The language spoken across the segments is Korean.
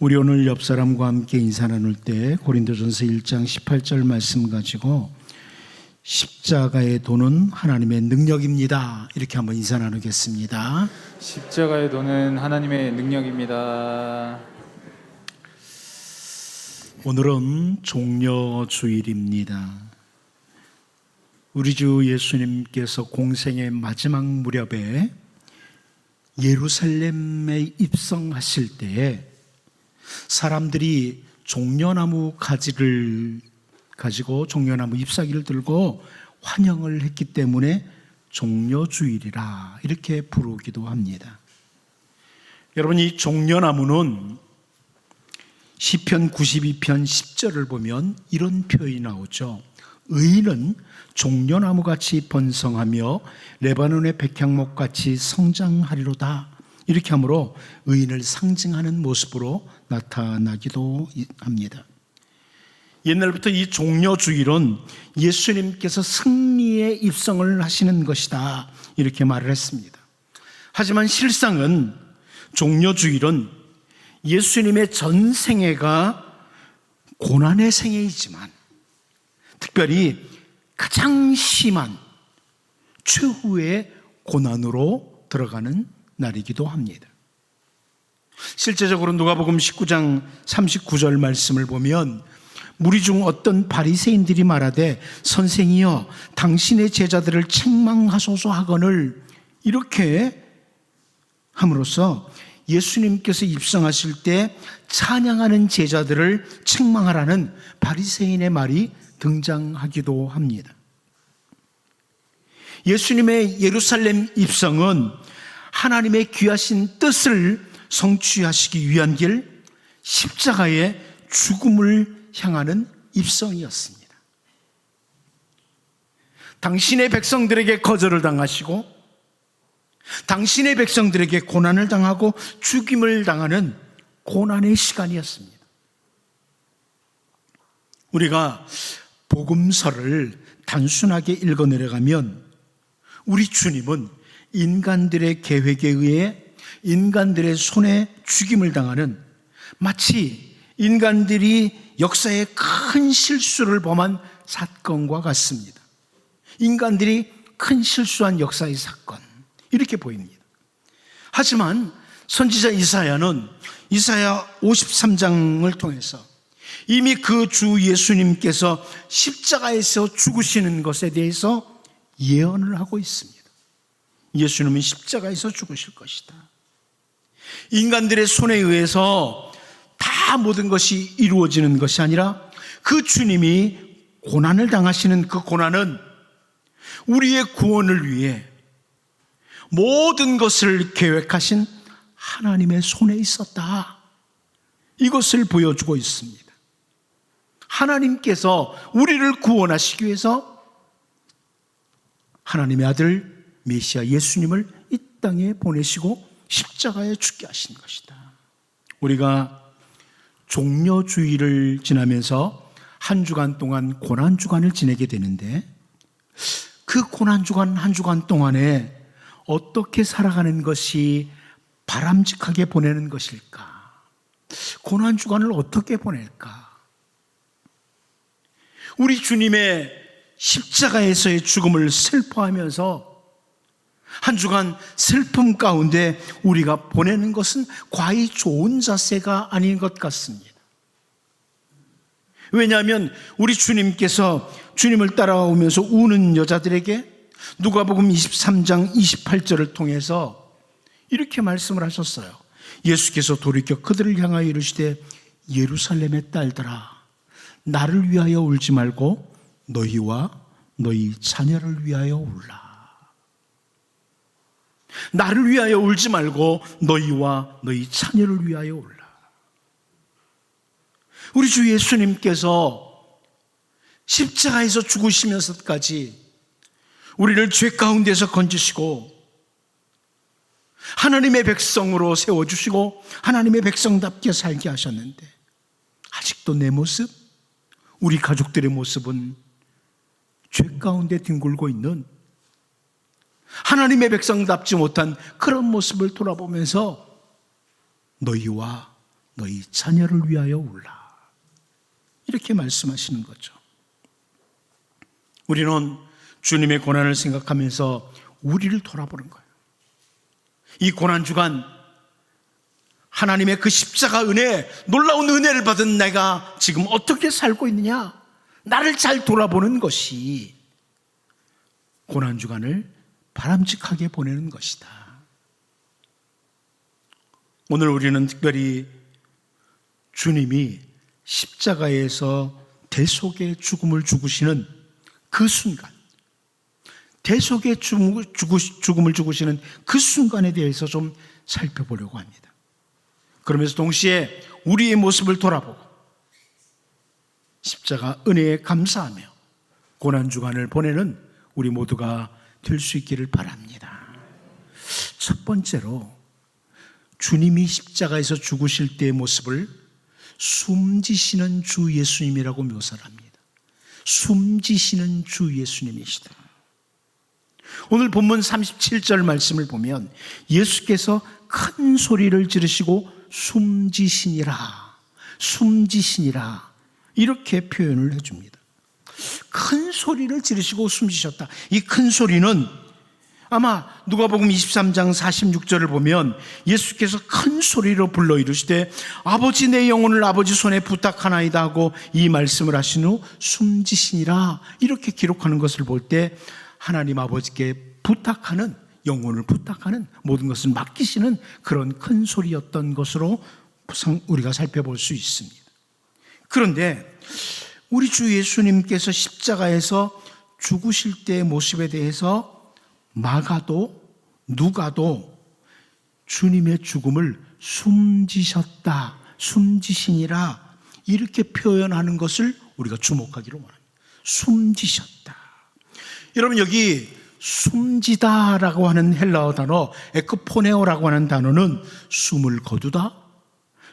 우리 오늘 옆 사람과 함께 인사 나눌 때 고린도전서 1장 18절 말씀 가지고 십자가의 도는 하나님의 능력입니다. 이렇게 한번 인사 나누겠습니다. 십자가의 도는 하나님의 능력입니다. 오늘은 종려주일입니다. 우리 주 예수님께서 공생의 마지막 무렵에 예루살렘에 입성하실 때에 사람들이 종려나무 가지를 가지고 종려나무 잎사귀를 들고 환영을 했기 때문에 종려주일이라 이렇게 부르기도 합니다. 여러분, 이 종려나무는 시편 92편 10절을 보면 이런 표현이 나오죠. 의인은 종려나무같이 번성하며 레바논의 백향목같이 성장하리로다. 이렇게 하므로 의인을 상징하는 모습으로 나타나기도 합니다. 옛날부터 이 종려주일은 예수님께서 승리의 입성을 하시는 것이다, 이렇게 말을 했습니다. 하지만 실상은 종려주일은 예수님의 전 생애가 고난의 생애이지만 특별히 가장 심한 최후의 고난으로 들어가는 날이기도 합니다. 실제적으로 누가복음 19장 39절 말씀을 보면 무리 중 어떤 바리새인들이 말하되 선생이여 당신의 제자들을 책망하소서 하거늘, 이렇게 함으로써 예수님께서 입성하실 때 찬양하는 제자들을 책망하라는 바리새인의 말이 등장하기도 합니다. 예수님의 예루살렘 입성은 하나님의 귀하신 뜻을 성취하시기 위한 길, 십자가의 죽음을 향하는 입성이었습니다. 당신의 백성들에게 거절을 당하시고 당신의 백성들에게 고난을 당하고 죽임을 당하는 고난의 시간이었습니다. 우리가 복음서를 단순하게 읽어 내려가면 우리 주님은 인간들의 계획에 의해 인간들의 손에 죽임을 당하는, 마치 인간들이 역사에 큰 실수를 범한 사건과 같습니다. 인간들이 큰 실수한 역사의 사건, 이렇게 보입니다. 하지만 선지자 이사야는 이사야 53장을 통해서 이미 그 주 예수님께서 십자가에서 죽으시는 것에 대해서 예언을 하고 있습니다. 예수님은 십자가에서 죽으실 것이다. 인간들의 손에 의해서 다 모든 것이 이루어지는 것이 아니라 그 주님이 고난을 당하시는 그 고난은 우리의 구원을 위해 모든 것을 계획하신 하나님의 손에 있었다, 이것을 보여주고 있습니다. 하나님께서 우리를 구원하시기 위해서 하나님의 아들 메시아 예수님을 이 땅에 보내시고 십자가에 죽게 하신 것이다. 우리가 종려주일을 지나면서 한 주간 동안 고난주간을 지내게 되는데 그 고난주간 한 주간 동안에 어떻게 살아가는 것이 바람직하게 보내는 것일까? 고난주간을 어떻게 보낼까? 우리 주님의 십자가에서의 죽음을 슬퍼하면서 한 주간 슬픔 가운데 우리가 보내는 것은 과히 좋은 자세가 아닌 것 같습니다. 왜냐하면 우리 주님께서 주님을 따라오면서 우는 여자들에게 누가복음 23장 28절을 통해서 이렇게 말씀을 하셨어요. 예수께서 돌이켜 그들을 향하여 이르시되 예루살렘의 딸들아, 나를 위하여 울지 말고 너희와 너희 자녀를 위하여 울라. 나를 위하여 울지 말고 너희와 너희 자녀를 위하여 울라. 우리 주 예수님께서 십자가에서 죽으시면서까지 우리를 죄 가운데서 건지시고 하나님의 백성으로 세워주시고 하나님의 백성답게 살게 하셨는데 아직도 내 모습, 우리 가족들의 모습은 죄 가운데 뒹굴고 있는 하나님의 백성답지 못한 그런 모습을 돌아보면서 너희와 너희 자녀를 위하여 울라. 이렇게 말씀하시는 거죠. 우리는 주님의 고난을 생각하면서 우리를 돌아보는 거예요. 이 고난주간 하나님의 그 십자가 은혜, 놀라운 은혜를 받은 내가 지금 어떻게 살고 있느냐, 나를 잘 돌아보는 것이 고난주간을 바람직하게 보내는 것이다. 오늘 우리는 특별히 주님이 십자가에서 대속의 죽음을 죽으시는 그 순간, 대속의 죽음을 죽으시는 그 순간에 대해서 좀 살펴보려고 합니다. 그러면서 동시에 우리의 모습을 돌아보고 십자가 은혜에 감사하며 고난주간을 보내는 우리 모두가 될 수 있기를 바랍니다. 첫 번째로 주님이 십자가에서 죽으실 때의 모습을 숨지시는 주 예수님이라고 묘사를 합니다. 숨지시는 주 예수님이시다. 오늘 본문 37절 말씀을 보면 예수께서 큰 소리를 지르시고 숨지시니라, 숨지시니라 이렇게 표현을 해줍니다. 큰 소리를 지르시고 숨지셨다. 이 큰 소리는 아마 누가복음 23장 46절을 보면 예수께서 큰 소리로 불러 이르시되 아버지 내 영혼을 아버지 손에 부탁하나이다 하고 이 말씀을 하신 후 숨지시니라 이렇게 기록하는 것을 볼 때 하나님 아버지께 부탁하는, 영혼을 부탁하는, 모든 것을 맡기시는 그런 큰 소리였던 것으로 우리가 살펴볼 수 있습니다. 그런데 우리 주 예수님께서 십자가에서 죽으실 때의 모습에 대해서 마가도 누가도 주님의 죽음을 숨지셨다, 숨지시니라 이렇게 표현하는 것을 우리가 주목하기로 원합니다. 숨지셨다. 여러분, 여기 숨지다라고 하는 헬라어 단어 에크포네오라고 하는 단어는 숨을 거두다,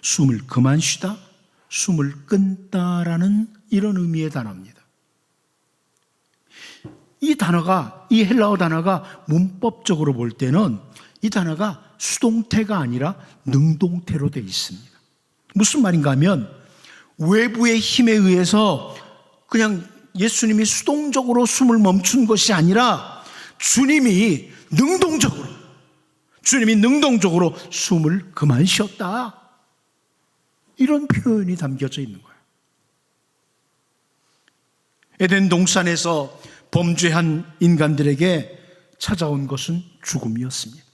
숨을 그만 쉬다, 숨을 끊다라는 이런 의미의 단어입니다. 이 단어가, 이 헬라어 단어가 문법적으로 볼 때는 이 단어가 수동태가 아니라 능동태로 되어 있습니다. 무슨 말인가 하면 외부의 힘에 의해서 그냥 예수님이 수동적으로 숨을 멈춘 것이 아니라 주님이 능동적으로 숨을 그만 쉬었다. 이런 표현이 담겨져 있는 거예요. 에덴 동산에서 범죄한 인간들에게 찾아온 것은 죽음이었습니다.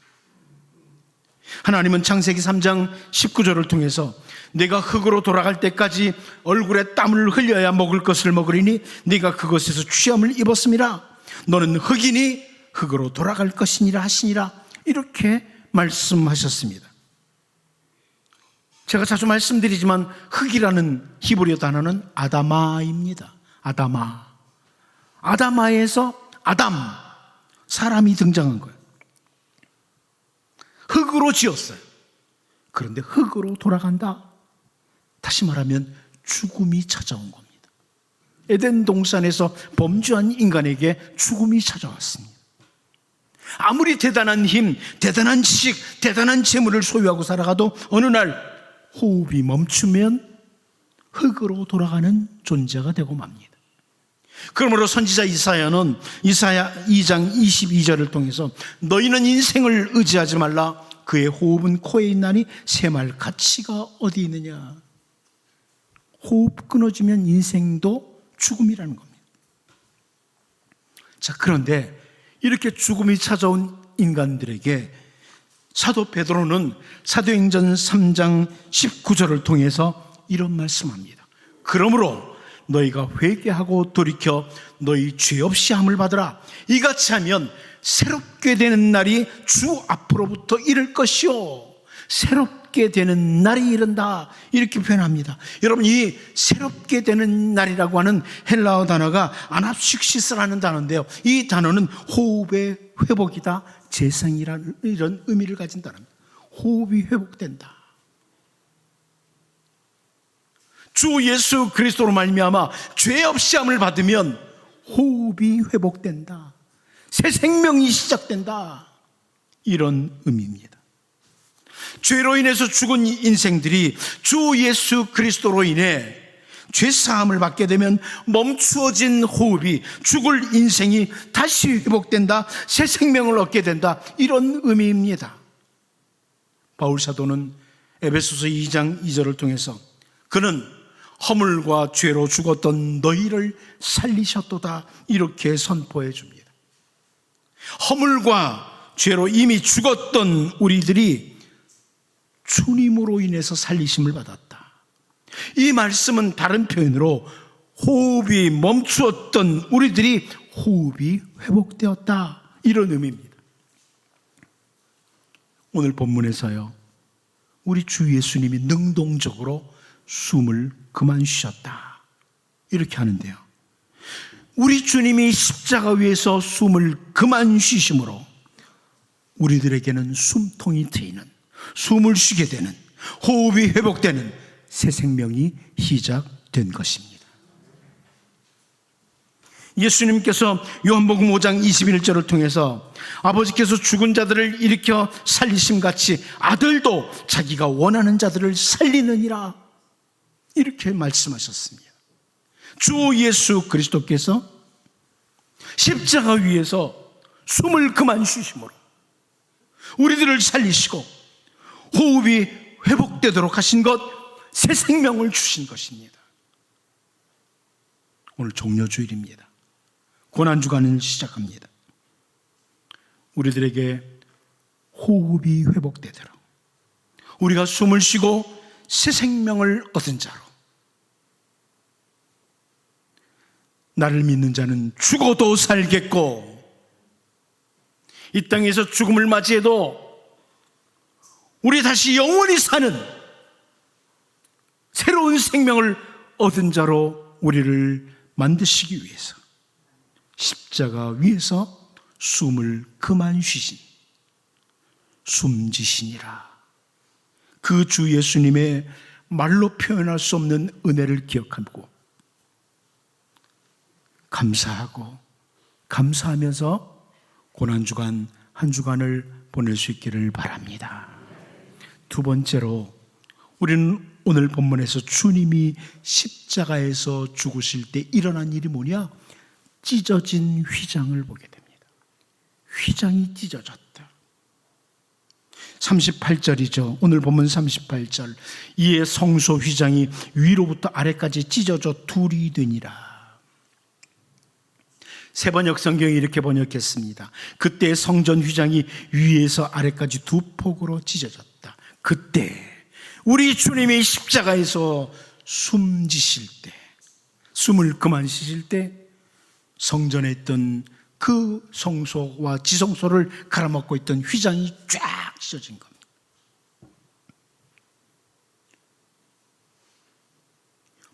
하나님은 창세기 3장 19절을 통해서 네가 흙으로 돌아갈 때까지 얼굴에 땀을 흘려야 먹을 것을 먹으리니 네가 그것에서 취함을 입었음이라. 너는 흙이니 흙으로 돌아갈 것이니라 하시니라. 이렇게 말씀하셨습니다. 제가 자주 말씀드리지만 흙이라는 히브리어 단어는 아다마입니다. 아다마에서 아담, 사람이 등장한 거예요. 흙으로 지었어요. 그런데 흙으로 돌아간다. 다시 말하면 죽음이 찾아온 겁니다. 에덴 동산에서 범죄한 인간에게 죽음이 찾아왔습니다. 아무리 대단한 힘, 대단한 지식, 대단한 재물을 소유하고 살아가도 어느 날 호흡이 멈추면 흙으로 돌아가는 존재가 되고 맙니다. 그러므로 선지자 이사야는 이사야 2장 22절을 통해서 너희는 인생을 의지하지 말라. 그의 호흡은 코에 있나니 새말 가치가 어디 있느냐. 호흡 끊어지면 인생도 죽음이라는 겁니다. 자, 그런데 이렇게 죽음이 찾아온 인간들에게 사도 베드로는 사도행전 3장 19절을 통해서 이런 말씀합니다. 그러므로 너희가 회개하고 돌이켜 너희 죄 없이 함을 받으라. 이같이 하면 새롭게 되는 날이 주 앞으로부터 이를 것이요. 새롭게 되는 날이 이른다. 이렇게 표현합니다. 여러분, 이 새롭게 되는 날이라고 하는 헬라어 단어가 아납식시스라는 단어인데요. 이 단어는 호흡의 회복이다, 재생이라는 이런 의미를 가진 단어입니다. 호흡이 회복된다. 주 예수 그리스도로 말미암아 죄 없이 함을 받으면 호흡이 회복된다. 새 생명이 시작된다. 이런 의미입니다. 죄로 인해서 죽은 인생들이 주 예수 그리스도로 인해 죄 사함을 받게 되면 멈추어진 호흡이, 죽을 인생이 다시 회복된다, 새 생명을 얻게 된다, 이런 의미입니다. 바울 사도는 에베소서 2장 2절을 통해서 그는 허물과 죄로 죽었던 너희를 살리셨도다, 이렇게 선포해 줍니다. 허물과 죄로 이미 죽었던 우리들이 주님으로 인해서 살리심을 받았다. 이 말씀은 다른 표현으로 호흡이 멈추었던 우리들이 호흡이 회복되었다, 이런 의미입니다. 오늘 본문에서요, 우리 주 예수님이 능동적으로 숨을 그만 쉬었다, 이렇게 하는데요, 우리 주님이 십자가 위에서 숨을 그만 쉬심으로 우리들에게는 숨통이 트이는, 숨을 쉬게 되는, 호흡이 회복되는 새 생명이 시작된 것입니다. 예수님께서 요한복음 5장 21절을 통해서 아버지께서 죽은 자들을 일으켜 살리심같이 아들도 자기가 원하는 자들을 살리느니라, 이렇게 말씀하셨습니다. 주 예수 그리스도께서 십자가 위에서 숨을 그만 쉬심으로 우리들을 살리시고 호흡이 회복되도록 하신 것, 새 생명을 주신 것입니다. 오늘 종려주일입니다. 고난주간을 시작합니다. 우리들에게 호흡이 회복되도록, 우리가 숨을 쉬고 새 생명을 얻은 자로, 나를 믿는 자는 죽어도 살겠고 이 땅에서 죽음을 맞이해도 우리 다시 영원히 사는 새로운 생명을 얻은 자로 우리를 만드시기 위해서 십자가 위에서 숨을 그만 쉬신 숨지시니라, 그 주 예수님의 말로 표현할 수 없는 은혜를 기억하고 감사하고 감사하면서 고난주간 한 주간을 보낼 수 있기를 바랍니다. 두 번째로, 우리는 오늘 본문에서 주님이 십자가에서 죽으실 때 일어난 일이 뭐냐? 찢어진 휘장을 보게 됩니다. 휘장이 찢어졌다. 38절이죠. 오늘 본문 38절. 이에 성소 휘장이 위로부터 아래까지 찢어져 둘이 되니라. 세번역 성경이 이렇게 번역했습니다. 그때 성전 휘장이 위에서 아래까지 두 폭으로 찢어졌다. 그때 우리 주님이 십자가에서 숨지실 때, 숨을 그만 쉬실 때 성전에 있던 그 성소와 지성소를 갈아먹고 있던 휘장이 쫙 찢어진 겁니다.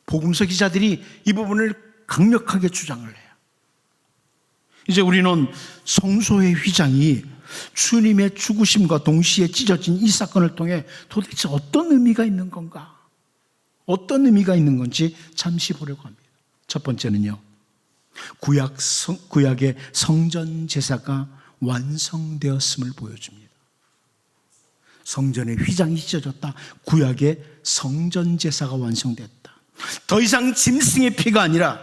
복음서 기자들이 이 부분을 강력하게 주장을 해요. 이제 우리는 성소의 휘장이 주님의 죽으심과 동시에 찢어진 이 사건을 통해 도대체 어떤 의미가 있는 건가, 어떤 의미가 있는 건지 잠시 보려고 합니다. 첫 번째는요, 구약의 성전 제사가 완성되었음을 보여줍니다. 성전의 휘장이 찢어졌다. 구약의 성전 제사가 완성됐다. 더 이상 짐승의 피가 아니라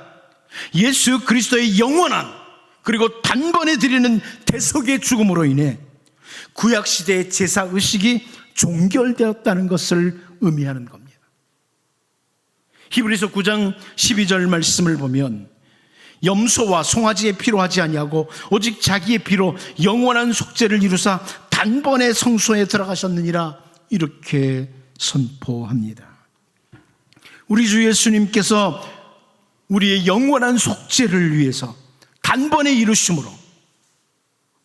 예수 그리스도의 영원한, 그리고 단번에 드리는 대속의 죽음으로 인해 구약시대의 제사의식이 종결되었다는 것을 의미하는 겁니다. 히브리서 9장 12절 말씀을 보면 염소와 송아지의 피로 하지 아니하고 오직 자기의 피로 영원한 속죄를 이루사 단번에 성소에 들어가셨느니라, 이렇게 선포합니다. 우리 주 예수님께서 우리의 영원한 속죄를 위해서 단번에 이루심으로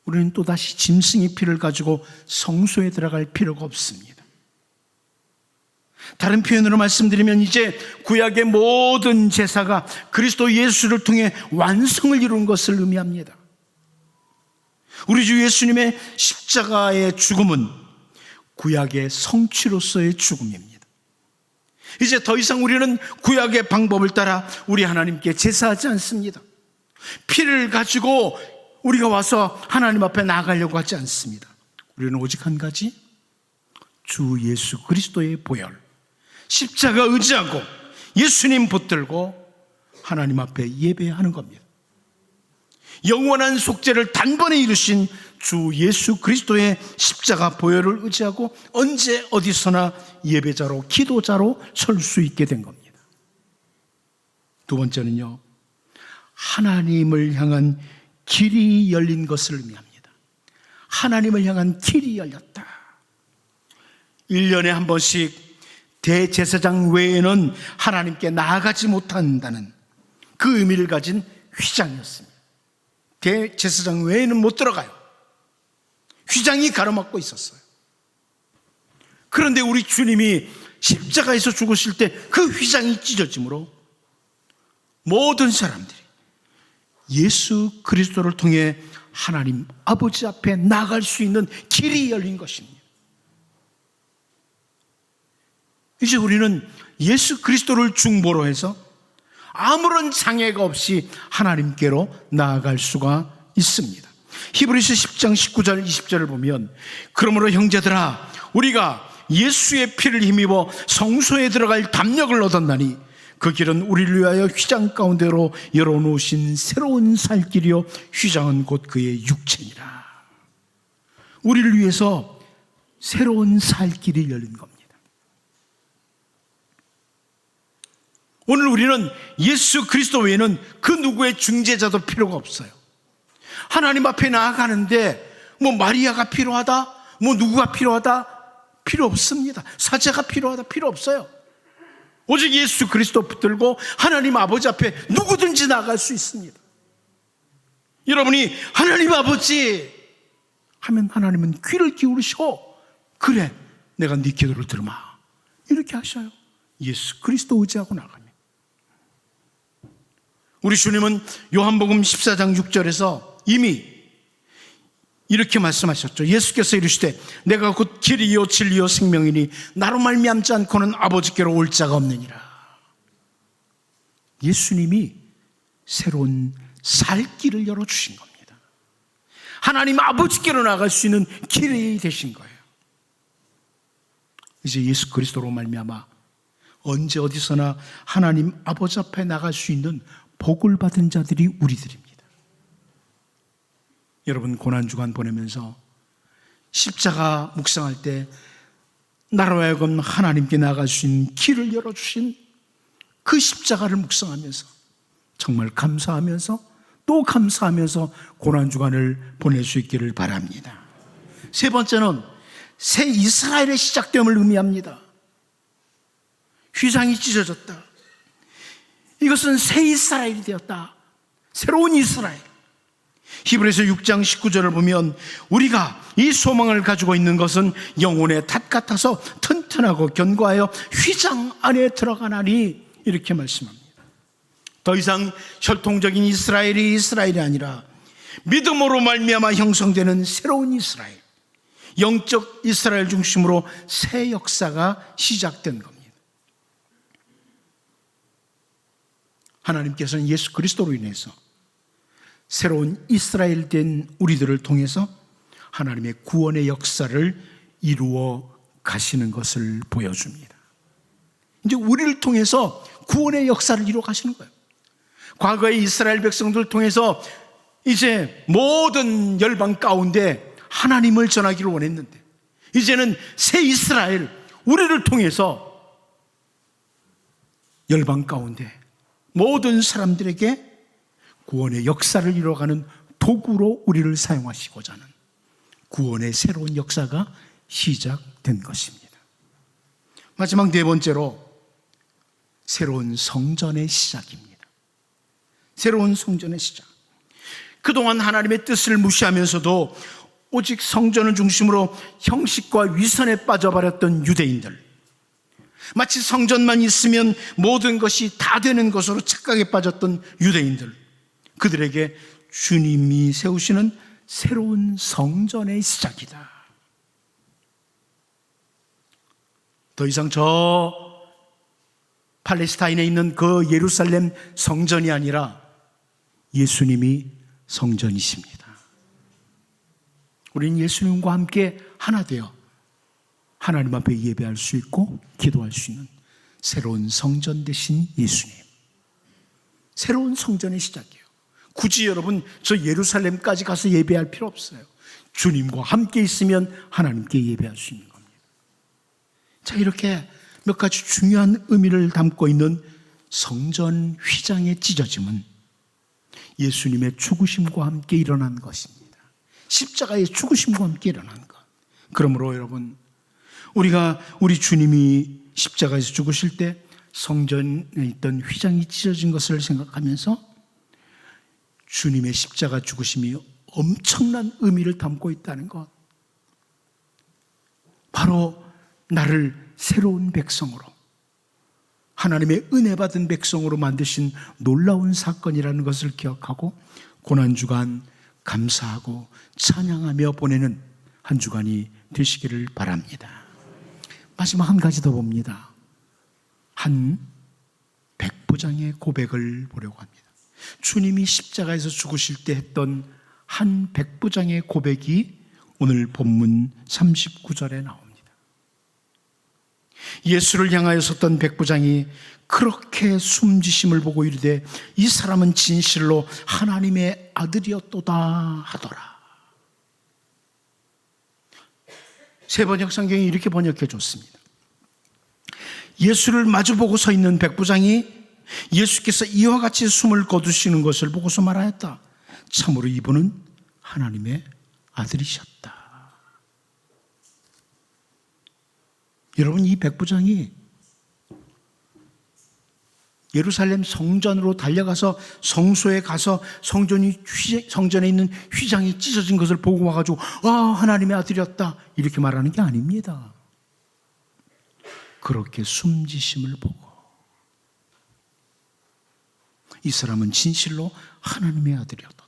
우리는 또다시 짐승의 피를 가지고 성소에 들어갈 필요가 없습니다. 다른 표현으로 말씀드리면 이제 구약의 모든 제사가 그리스도 예수를 통해 완성을 이룬 것을 의미합니다. 우리 주 예수님의 십자가의 죽음은 구약의 성취로서의 죽음입니다. 이제 더 이상 우리는 구약의 방법을 따라 우리 하나님께 제사하지 않습니다. 피를 가지고 우리가 와서 하나님 앞에 나아가려고 하지 않습니다. 우리는 오직 한 가지, 주 예수 그리스도의 보혈, 십자가 의지하고 예수님 붙들고 하나님 앞에 예배하는 겁니다. 영원한 속죄를 단번에 이루신 주 예수 그리스도의 십자가 보혈을 의지하고 언제 어디서나 예배자로, 기도자로 설 수 있게 된 겁니다. 두 번째는요, 하나님을 향한 길이 열린 것을 의미합니다. 하나님을 향한 길이 열렸다. 1년에 한 번씩 대제사장 외에는 하나님께 나아가지 못한다는 그 의미를 가진 휘장이었습니다. 대제사장 외에는 못 들어가요. 휘장이 가로막고 있었어요. 그런데 우리 주님이 십자가에서 죽으실 때 그 휘장이 찢어짐으로 모든 사람들이 예수 그리스도를 통해 하나님 아버지 앞에 나아갈 수 있는 길이 열린 것입니다. 이제 우리는 예수 그리스도를 중보로 해서 아무런 장애가 없이 하나님께로 나아갈 수가 있습니다. 히브리서 10장 19절 20절을 보면, 그러므로 형제들아 우리가 예수의 피를 힘입어 성소에 들어갈 담력을 얻었나니 그 길은 우리를 위하여 휘장 가운데로 열어놓으신 새로운 살 길이요 휘장은 곧 그의 육체니라. 우리를 위해서 새로운 살 길이 열린 겁니다. 오늘 우리는 예수 그리스도 외에는 그 누구의 중재자도 필요가 없어요. 하나님 앞에 나아가는데 뭐 마리아가 필요하다, 뭐 누구가 필요하다, 필요 없습니다. 사제가 필요하다, 필요 없어요. 오직 예수 그리스도 붙들고 하나님 아버지 앞에 누구든지 나아갈 수 있습니다. 여러분이 하나님 아버지 하면 하나님은 귀를 기울이시고, 그래 내가 네 기도를 들으마, 이렇게 하셔요. 예수 그리스도 의지하고 나가면. 우리 주님은 요한복음 14장 6절에서 이미 이렇게 말씀하셨죠. 예수께서 이르시되 내가 곧 길이요 진리요 생명이니 나로 말미암지 않고는 아버지께로 올 자가 없느니라. 예수님이 새로운 살 길을 열어주신 겁니다. 하나님 아버지께로 나갈 수 있는 길이 되신 거예요. 이제 예수 그리스도로 말미암아 언제 어디서나 하나님 아버지 앞에 나갈 수 있는 복을 받은 자들이 우리들입니다. 여러분, 고난주간 보내면서 십자가 묵상할 때 나로 하여금 하나님께 나아갈 수 있는 길을 열어주신 그 십자가를 묵상하면서 정말 감사하면서 또 감사하면서 고난주간을 보낼 수 있기를 바랍니다. 세 번째는 새 이스라엘의 시작됨을 의미합니다. 휘장이 찢어졌다. 이것은 새 이스라엘이 되었다. 새로운 이스라엘. 히브리서 6장 19절을 보면 우리가 이 소망을 가지고 있는 것은 영혼의 닷 같아서 튼튼하고 견고하여 휘장 안에 들어가나니, 이렇게 말씀합니다. 더 이상 혈통적인 이스라엘이 아니라 믿음으로 말미암아 형성되는 새로운 이스라엘, 영적 이스라엘 중심으로 새 역사가 시작된 겁니다. 하나님께서는 예수 그리스도로 인해서 새로운 이스라엘 된 우리들을 통해서 하나님의 구원의 역사를 이루어 가시는 것을 보여줍니다. 이제 우리를 통해서 구원의 역사를 이루어 가시는 거예요. 과거의 이스라엘 백성들을 통해서 이제 모든 열방 가운데 하나님을 전하기를 원했는데, 이제는 새 이스라엘, 우리를 통해서 열방 가운데 모든 사람들에게 구원의 역사를 이루어가는 도구로 우리를 사용하시고자 하는 구원의 새로운 역사가 시작된 것입니다. 마지막 네 번째로 새로운 성전의 시작입니다. 새로운 성전의 시작. 그동안 하나님의 뜻을 무시하면서도 오직 성전을 중심으로 형식과 위선에 빠져버렸던 유대인들, 마치 성전만 있으면 모든 것이 다 되는 것으로 착각에 빠졌던 유대인들, 그들에게 주님이 세우시는 새로운 성전의 시작이다. 더 이상 저 팔레스타인에 있는 그 예루살렘 성전이 아니라 예수님이 성전이십니다. 우리는 예수님과 함께 하나 되어 하나님 앞에 예배할 수 있고 기도할 수 있는 새로운 성전 되신 예수님. 새로운 성전의 시작이에요. 굳이 여러분 저 예루살렘까지 가서 예배할 필요 없어요. 주님과 함께 있으면 하나님께 예배할 수 있는 겁니다. 자, 이렇게 몇 가지 중요한 의미를 담고 있는 성전 휘장의 찢어짐은 예수님의 죽으심과 함께 일어난 것입니다. 십자가의 죽으심과 함께 일어난 것. 그러므로 여러분, 우리 주님이 십자가에서 죽으실 때 성전에 있던 휘장이 찢어진 것을 생각하면서 주님의 십자가 죽으심이 엄청난 의미를 담고 있다는 것. 바로 나를 새로운 백성으로, 하나님의 은혜 받은 백성으로 만드신 놀라운 사건이라는 것을 기억하고 고난주간 감사하고 찬양하며 보내는 한 주간이 되시기를 바랍니다. 마지막 한 가지 더 봅니다. 한 백부장의 고백을 보려고 합니다. 주님이 십자가에서 죽으실 때 했던 한 백부장의 고백이 오늘 본문 39절에 나옵니다. 예수를 향하여 섰던 백부장이 그렇게 숨지심을 보고 이르되 이 사람은 진실로 하나님의 아들이었도다 하더라. 새 번역 성경이 이렇게 번역해 줬습니다. 예수를 마주보고 서 있는 백부장이 예수께서 이와 같이 숨을 거두시는 것을 보고서 말하였다. 참으로 이분은 하나님의 아들이셨다. 여러분, 이 백부장이 예루살렘 성전으로 달려가서 성소에 가서 성전에 있는 휘장이 찢어진 것을 보고 와가지고 하나님의 아들이었다 이렇게 말하는 게 아닙니다. 그렇게 숨지심을 보고 이 사람은 진실로 하나님의 아들이었다.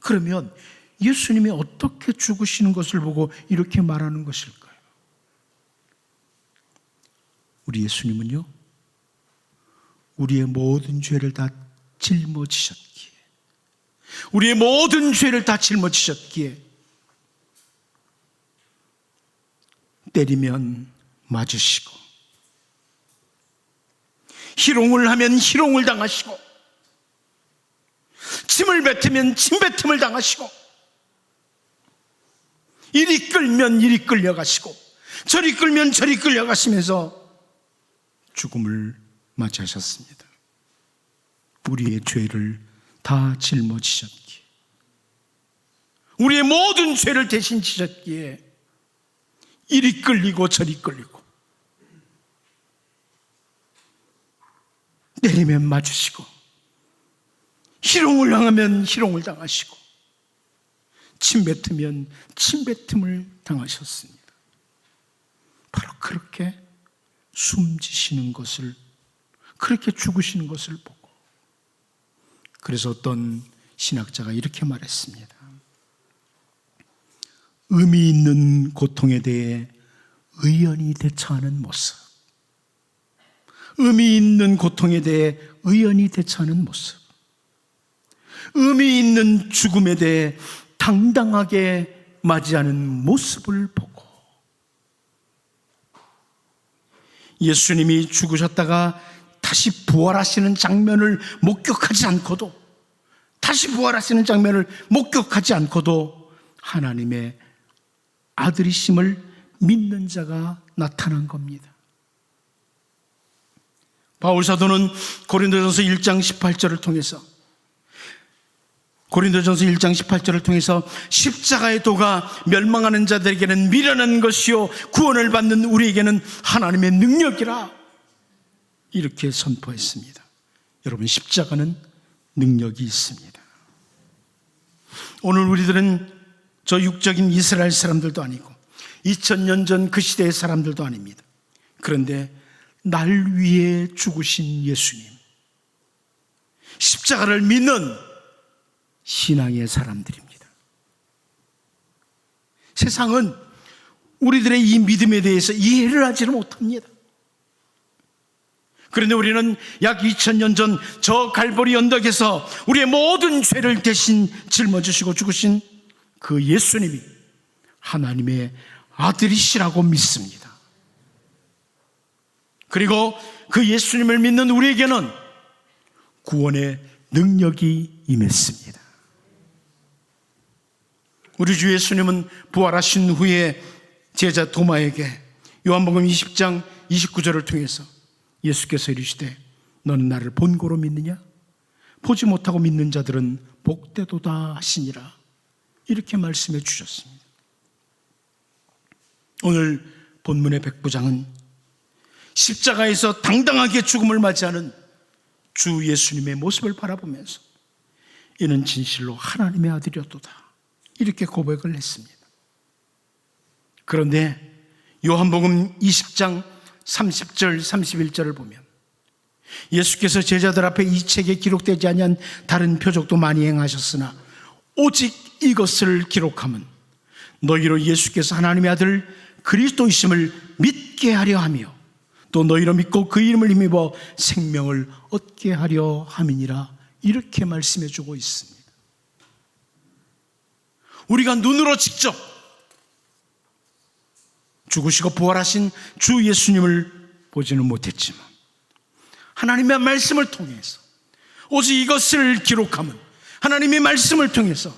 그러면 예수님이 어떻게 죽으시는 것을 보고 이렇게 말하는 것일까요? 우리 예수님은요, 우리의 모든 죄를 다 짊어지셨기에, 우리의 모든 죄를 다 짊어지셨기에 때리면 맞으시고, 희롱을 하면 희롱을 당하시고, 침을 뱉으면 침뱉음을 당하시고, 이리 끌면 이리 끌려가시고, 저리 끌면 저리 끌려가시면서 죽음을 맞이하셨습니다. 우리의 죄를 다 짊어지셨기에, 우리의 모든 죄를 대신 지셨기에 이리 끌리고 저리 끌리고, 때리면 맞으시고, 희롱을 당하면 희롱을 당하시고, 침뱉으면 침뱉음을 당하셨습니다. 바로 그렇게 숨지시는 것을, 그렇게 죽으시는 것을 보고, 그래서 어떤 신학자가 이렇게 말했습니다. 의미 있는 고통에 대해 의연히 대처하는 모습, 의미 있는 고통에 대해 의연히 대처하는 모습, 의미 있는 죽음에 대해 당당하게 맞이하는 모습을 보고, 예수님이 죽으셨다가 다시 부활하시는 장면을 목격하지 않고도, 다시 부활하시는 장면을 목격하지 않고도 하나님의 아들이심을 믿는 자가 나타난 겁니다. 바울 사도는 고린도전서 1장 18절을 통해서, 고린도전서 1장 18절을 통해서 십자가의 도가 멸망하는 자들에게는 미련한 것이요 구원을 받는 우리에게는 하나님의 능력이라 이렇게 선포했습니다. 여러분, 십자가는 능력이 있습니다. 오늘 우리들은 저 육적인 이스라엘 사람들도 아니고 2000년 전 그 시대의 사람들도 아닙니다. 그런데 날 위해 죽으신 예수님, 십자가를 믿는 신앙의 사람들입니다. 세상은 우리들의 이 믿음에 대해서 이해를 하지를 못합니다. 그런데 우리는 약 2000년 전 저 갈보리 언덕에서 우리의 모든 죄를 대신 짊어지시고 죽으신 그 예수님이 하나님의 아들이시라고 믿습니다. 그리고 그 예수님을 믿는 우리에게는 구원의 능력이 임했습니다. 우리 주 예수님은 부활하신 후에 제자 도마에게 요한복음 20장 29절을 통해서 예수께서 이르시되 너는 나를 본고로 믿느냐? 보지 못하고 믿는 자들은 복되도다 하시니라. 이렇게 말씀해 주셨습니다. 오늘 본문의 백부장은 십자가에서 당당하게 죽음을 맞이하는 주 예수님의 모습을 바라보면서 이는 진실로 하나님의 아들이었도다, 이렇게 고백을 했습니다. 그런데 요한복음 20장 30절 31절을 보면 예수께서 제자들 앞에 이 책에 기록되지 아니한 다른 표적도 많이 행하셨으나 오직 이것을 기록함은 너희로 예수께서 하나님의 아들 그리스도이심을 믿게 하려 하며 또 너희로 믿고 그 이름을 힘입어 생명을 얻게 하려 함이니라. 이렇게 말씀해 주고 있습니다. 우리가 눈으로 직접 죽으시고 부활하신 주 예수님을 보지는 못했지만 하나님의 말씀을 통해서 오직 이것을 기록함은 하나님의 말씀을 통해서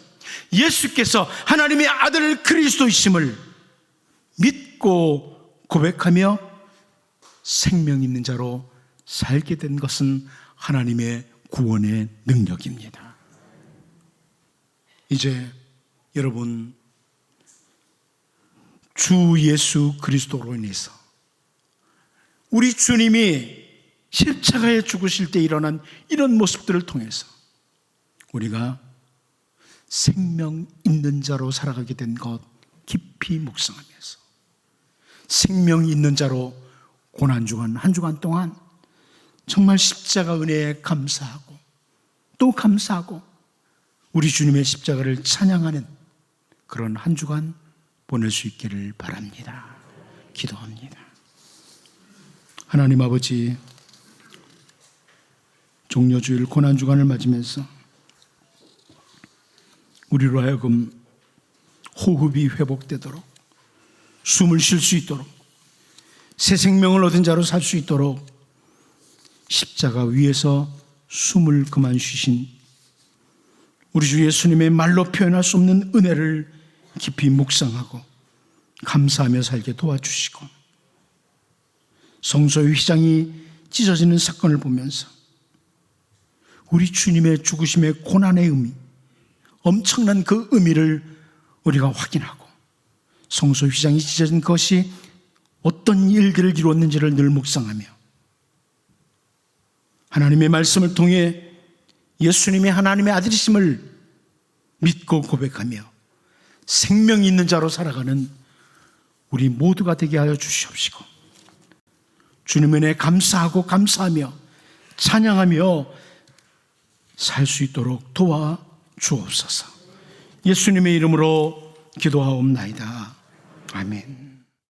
예수께서 하나님의 아들 그리스도이심을 믿고 고백하며 생명 있는 자로 살게 된 것은 하나님의 구원의 능력입니다. 이제 여러분, 주 예수 그리스도로 인해서 우리 주님이 십자가에 죽으실 때 일어난 이런 모습들을 통해서 우리가 생명 있는 자로 살아가게 된 것 깊이 묵상하면서 생명 있는 자로 고난주간 한 주간 동안 정말 십자가 은혜에 감사하고 또 감사하고 우리 주님의 십자가를 찬양하는 그런 한 주간 보낼 수 있기를 바랍니다. 기도합니다. 하나님 아버지, 종려주일 고난주간을 맞으면서 우리로 하여금 호흡이 회복되도록, 숨을 쉴 수 있도록, 새 생명을 얻은 자로 살 수 있도록 십자가 위에서 숨을 그만 쉬신 우리 주 예수님의 말로 표현할 수 없는 은혜를 깊이 묵상하고 감사하며 살게 도와주시고, 성소의 휘장이 찢어지는 사건을 보면서 우리 주님의 죽으심의 고난의 의미, 엄청난 그 의미를 우리가 확인하고 성소의 휘장이 찢어진 것이 어떤 일들을 이루었는지를 늘 묵상하며 하나님의 말씀을 통해 예수님이 하나님의 아들이심을 믿고 고백하며 생명이 있는 자로 살아가는 우리 모두가 되게 하여 주시옵시고, 주님의 은혜에 감사하고 감사하며 찬양하며 살 수 있도록 도와 주옵소서. 예수님의 이름으로 기도하옵나이다. 아멘.